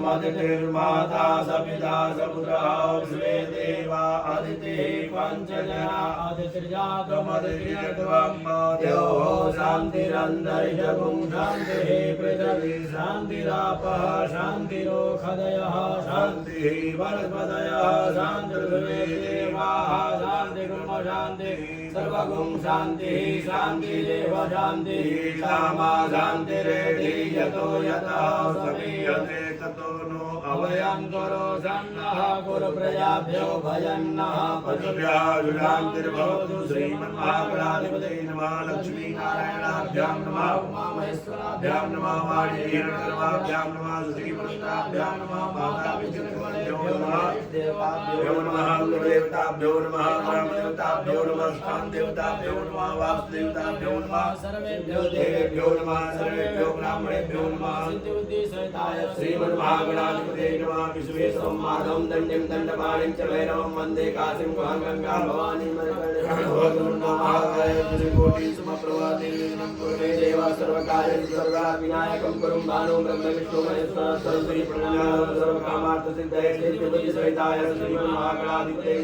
मदितिर्माता सपिता सपुत्रः स्वे देवा अदितिः पञ्चजना अदितिर्जातमदितिर्त्वं द्योः शान्तिरन्तरिक्षगुं शान्तिः पृथिवी शान्तिरापः शान्तिरोषधयः शान्तिः वनस्पतयः शान्तिर्भुवे देवाः शान्तिर्ब्रह्म शान्तिः सर्वगुं शान्तिः शान्तिरेव शान्तिः क्षमा शान्तिरेधि यतो यतः समीयते ततो नो अभयं करो सन्नः कुरु प्रजाभ्यो भजन्नः पशुभ्यः शान्तिर्भवतु श्रीमन्महागणाधिपतये नमः लक्ष्मीनारायणाभ्यां नमः उमामहेश्वराभ्यां नमः वाणीहिरण्यगर्भाभ्यां नमः श्रीमन्त्राभ्यां नमः मातापितृभ्यो नमः देवाभ्यो नमः कुलदेवताभ्यो नमः परमदेवताभ्यो नमः स्थानदेवताभ्यो नमः वासुदेवताभ्यो नमः सर्वेभ्यो देवेभ्यो नमः सर्वेभ्यो ब्राह्मणेभ्यो नमः श्रीमन्महागणाधिपतये नमः विश्वेश्वरं माधवं दण्डिं दण्डपाणिं च भैरवं वन्दे काशीं गुहां गंगां भवानीं सर्वकार्येषु सर्वदा विनायकं कुरुं भानुं ब्रह्म विष्णु महेश्वर सरस्वती प्रणमामि सर्वकामार्थसिद्धये श्रीमन्महागणाधिपतये